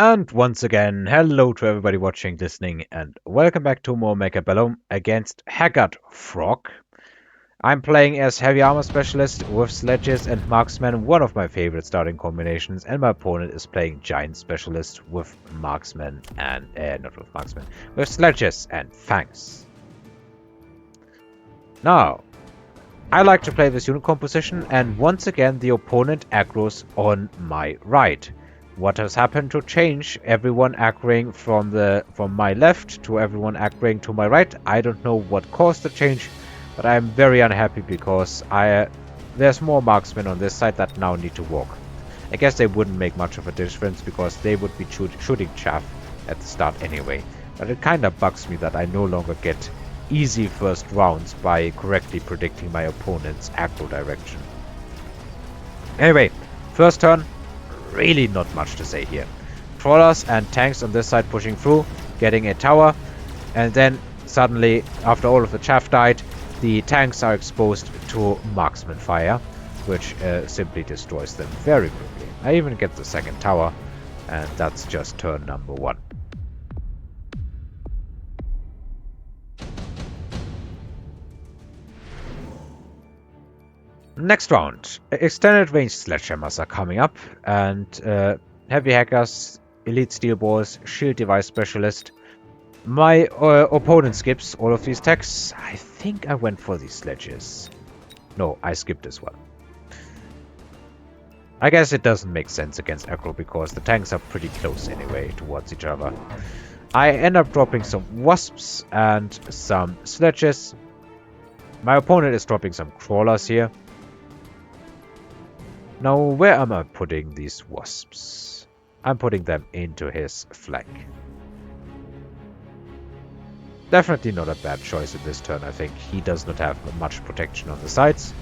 And once again, hello to everybody watching, listening, and welcome back to more Mechabellum against Haggard Frog. I'm playing as Heavy Armor Specialist with Sledges and Marksman, one of my favorite starting combinations, and my opponent is playing Giant Specialist with Marksman and, not with Marksman, with Sledges and Fangs. Now, I like to play this unit composition, and once again the opponent aggroes on my right. What has happened to change everyone aggroing from my left to everyone aggroing to my right? I don't know what caused the change, but I'm very unhappy because there's more marksmen on this side that now need to walk. I guess they wouldn't make much of a difference because they would be shooting chaff at the start anyway. But it kinda bugs me that I no longer get easy first rounds by correctly predicting my opponent's aggro direction. Anyway, first turn. Really not much to say here. Crawlers and tanks on this side pushing through, getting a tower, and then suddenly, after all of the chaff died, the tanks are exposed to marksman fire, which simply destroys them very quickly. I even get the second tower, and that's just turn number 1. Next round, extended range sledgehammers are coming up, and heavy hackers, elite steel balls, shield device specialist. My opponent skips all of these techs. I think I went for these sledges. No, I skipped as well. I guess it doesn't make sense against aggro because the tanks are pretty close anyway towards each other. I end up dropping some wasps and some sledges. My opponent is dropping some crawlers here. Now, where am I putting these wasps? I'm putting them into his flank. Definitely not a bad choice in this turn, I think. He does not have much protection on the sides.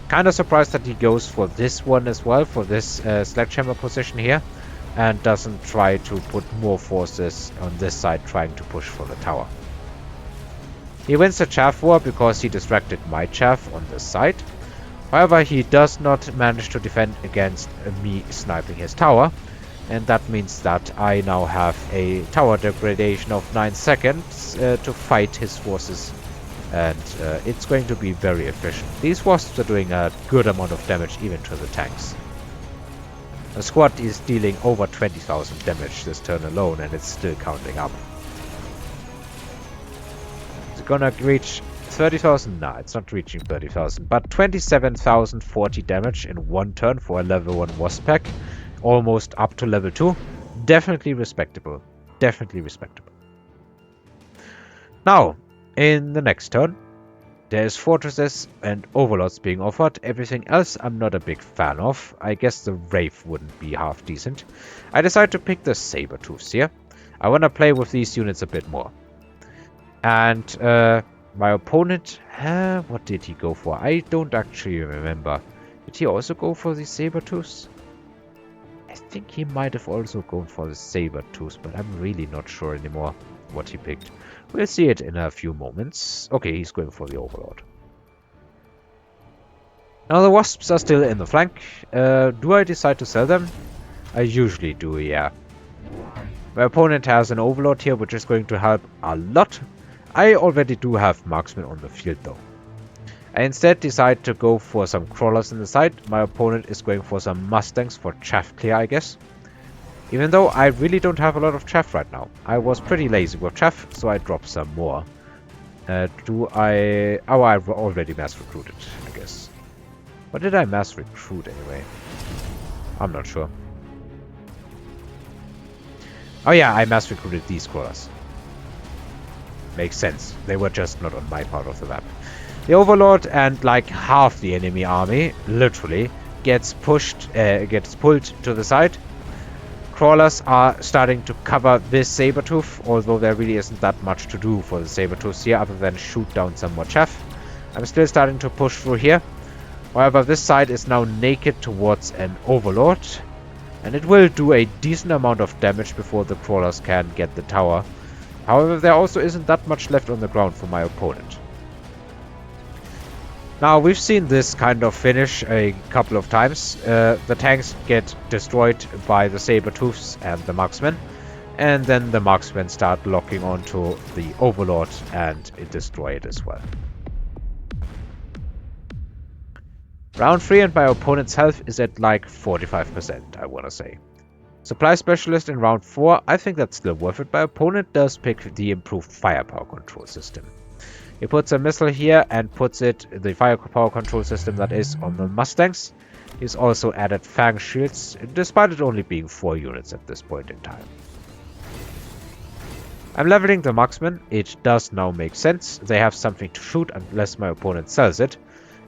Kinda surprised that he goes for this one as well, for this sledgehammer position here, and doesn't try to put more forces on this side trying to push for the tower. He wins the chaff war because he distracted my chaff on this side. However, he does not manage to defend against me sniping his tower, and that means that I now have a tower degradation of 9 seconds to fight his forces, and it's going to be very efficient. These wasps are doing a good amount of damage even to the tanks. The squad is dealing over 20,000 damage this turn alone, and it's still counting up. It's gonna reach 30,000? Nah, it's not reaching 30,000, but 27,040 damage in one turn for a level 1 wasp pack, almost up to level 2. Definitely respectable. Definitely respectable. Now, in the next turn, there's fortresses and overlords being offered. Everything else I'm not a big fan of. I guess the Wraith wouldn't be half decent. I decided to pick the Sabertooths here. I want to play with these units a bit more. And my opponent, what did he go for? I don't actually remember. Did he also go for the Sabertooths? I think he might have also gone for the Sabertooths, but I'm really not sure anymore what he picked. We'll see it in a few moments. Okay, he's going for the Overlord. Now the Wasps are still in the flank. Do I decide to sell them? I usually do, yeah. My opponent has an Overlord here, which is going to help a lot. I already do have marksmen on the field though. I instead decide to go for some crawlers in the side. My opponent is going for some mustangs for chaff clear, I guess. Even though I really don't have a lot of chaff right now. I was pretty lazy with chaff, so I dropped some more. Oh, I already mass recruited, I guess. What did I mass recruit anyway? I'm not sure. Oh yeah, I mass recruited these crawlers. Makes sense. They were just not on my part of the map. The Overlord and like half the enemy army, literally, gets pulled to the side. Crawlers are starting to cover this Sabertooth, although there really isn't that much to do for the Sabertooth here other than shoot down some more chaff. I'm still starting to push through here. However, this side is now naked towards an Overlord, and it will do a decent amount of damage before the crawlers can get the tower. However, there also isn't that much left on the ground for my opponent. Now, we've seen this kind of finish a couple of times. The tanks get destroyed by the saber-tooths and the marksmen, and then the marksmen start locking onto the overlord and destroy it as well. Round 3 and my opponent's health is at like 45%, I wanna say. Supply specialist in round 4, I think that's still worth it. My opponent does pick the improved firepower control system. He puts a missile here and puts it, the firepower control system that is, on the Mustangs. He's also added Fang shields, despite it only being 4 units at this point in time. I'm leveling the marksmen. It does now make sense. They have something to shoot unless my opponent sells it.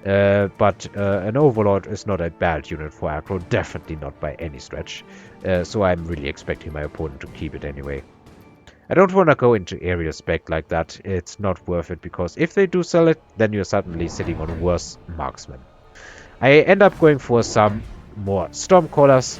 But an overlord is not a bad unit for aggro, definitely not by any stretch. So I'm really expecting my opponent to keep it anyway. I don't want to go into area spec like that. It's not worth it, because if they do sell it, then you're suddenly sitting on worse marksmen. I end up going for some more Stormcallers.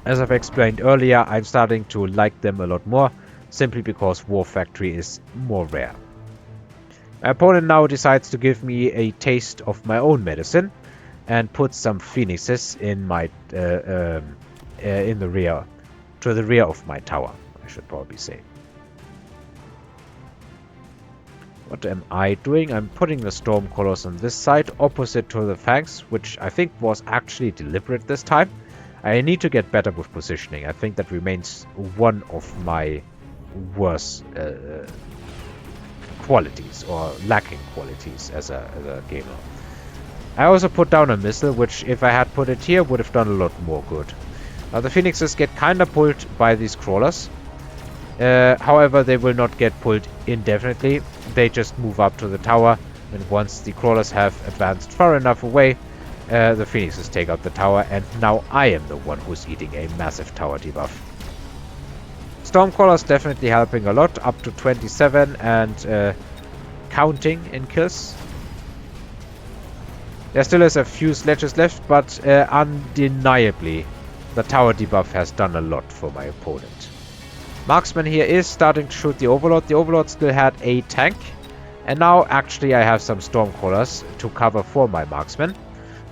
As I've explained earlier, I'm starting to like them a lot more, simply because War Factory is more rare. My opponent now decides to give me a taste of my own medicine and put some phoenixes in my in the rear, to the rear of my tower, I should probably say. What am I doing? I'm putting the Stormcallers on this side, opposite to the Fangs, which I think was actually deliberate this time. I need to get better with positioning. I think that remains one of my worst qualities, or lacking qualities as a gamer. I also put down a missile, which if I had put it here would have done a lot more good. Now the Phoenixes get kinda pulled by these crawlers. However, they will not get pulled indefinitely. They just move up to the tower, and once the crawlers have advanced far enough away, the Phoenixes take out the tower, and now I am the one who's eating a massive tower debuff. Stormcallers definitely helping a lot, up to 27 and counting in kills. There still is a few sledges left, but undeniably the tower debuff has done a lot for my opponent. Marksman here is starting to shoot the Overlord. The Overlord still had a tank, and now actually I have some Stormcallers to cover for my Marksman.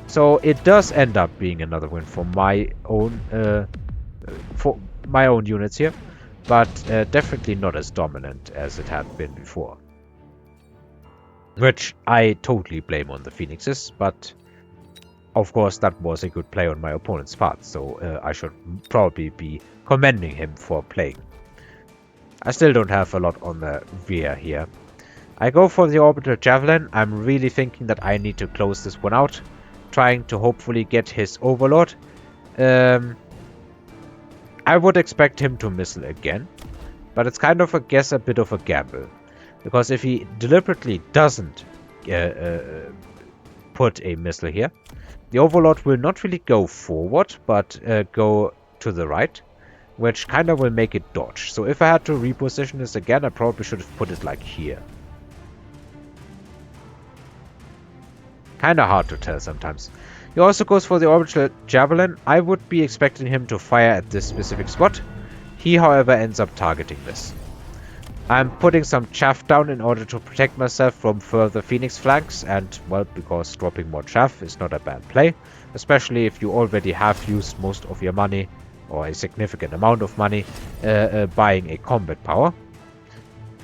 So it does end up being another win for my own units here, but definitely not as dominant as it had been before. Which I totally blame on the Phoenixes, but of course that was a good play on my opponent's part, so I should probably be commending him for playing. I still don't have a lot on the rear here. I go for the Orbital Javelin. I'm really thinking that I need to close this one out, trying to hopefully get his Overlord. I would expect him to missile again, but it's kind of, I guess, a bit of a gamble. Because if he deliberately doesn't put a missile here, the Overlord will not really go forward, but go to the right, which kind of will make it dodge. So if I had to reposition this again, I probably should have put it like here. Kind of hard to tell sometimes. He also goes for the Orbital Javelin. I would be expecting him to fire at this specific spot. He, however, ends up targeting this. I'm putting some chaff down in order to protect myself from further Phoenix flanks, and, well, because dropping more chaff is not a bad play, especially if you already have used most of your money, or a significant amount of money, buying a combat power.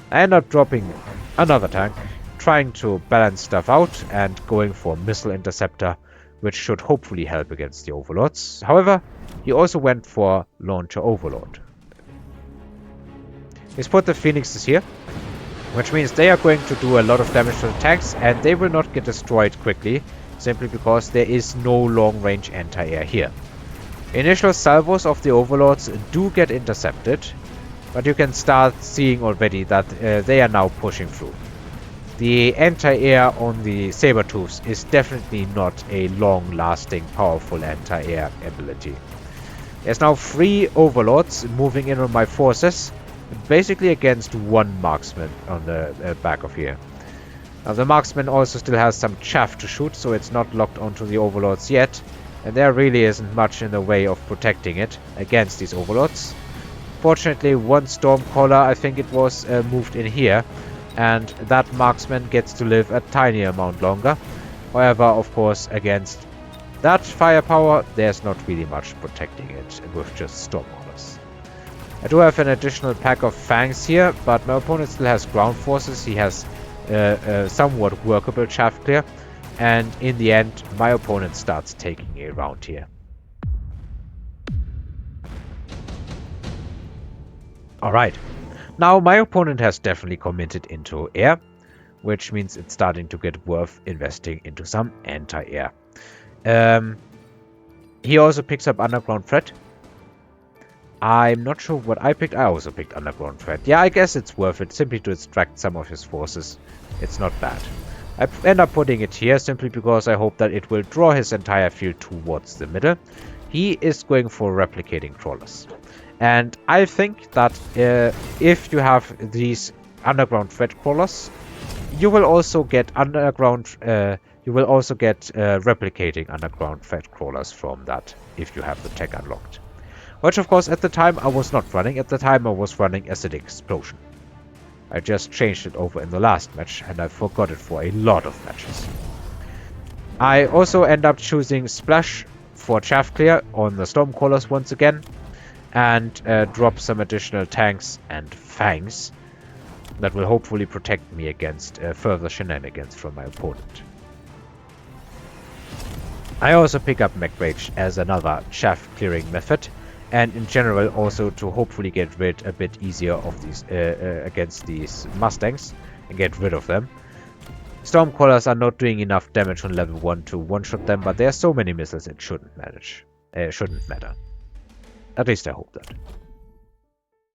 I end up dropping another tank, trying to balance stuff out, and going for Missile Interceptor, which should hopefully help against the Overlords. However, he also went for Launcher Overlord. He's put the Phoenixes here, which means they are going to do a lot of damage to the tanks, and they will not get destroyed quickly, simply because there is no long-range anti-air here. Initial salvos of the Overlords do get intercepted, but you can start seeing already that they are now pushing through. The anti-air on the Saber-Tooths is definitely not a long-lasting, powerful anti-air ability. There's now 3 Overlords moving in on my forces, basically against 1 marksman on the back of here. Now the marksman also still has some chaff to shoot, so it's not locked onto the Overlords yet, and there really isn't much in the way of protecting it against these Overlords. Fortunately, 1 Stormcaller, I think it was, moved in here, and that marksman gets to live a tiny amount longer, However, of course, against that firepower, there's not really much protecting it with just Stormcrawlers. I do have an additional pack of Fangs here, but my opponent still has ground forces. He has somewhat workable chaff clear, and in the end, my opponent starts taking a round here. Alright, now my opponent has definitely committed into air, which means it's starting to get worth investing into some anti-air. He also picks up Underground Threat. I'm not sure what I picked. I also picked Underground Threat. Yeah, I guess it's worth it, simply to distract some of his forces. It's not bad. I end up putting it here simply because I hope that it will draw his entire field towards the middle. He is going for replicating crawlers. And I think that if you have these Underground Threat crawlers, you will also get replicating Underground Threat crawlers from that if you have the tech unlocked. Which, of course, at the time I was not running. At the time I was running Acidic Explosion. I just changed it over in the last match, and I forgot it for a lot of matches. I also end up choosing Splash for chaff clear on the Stormcrawlers once again, and drop some additional tanks and fangs that will hopefully protect me against further shenanigans from my opponent. I also pick up Mech-Rage as another chaff clearing method, and in general also to hopefully get rid a bit easier of these against these Mustangs and get rid of them. Stormcrawlers are not doing enough damage on level 1 to one-shot them, but there are so many missiles it shouldn't matter. At least I hope that.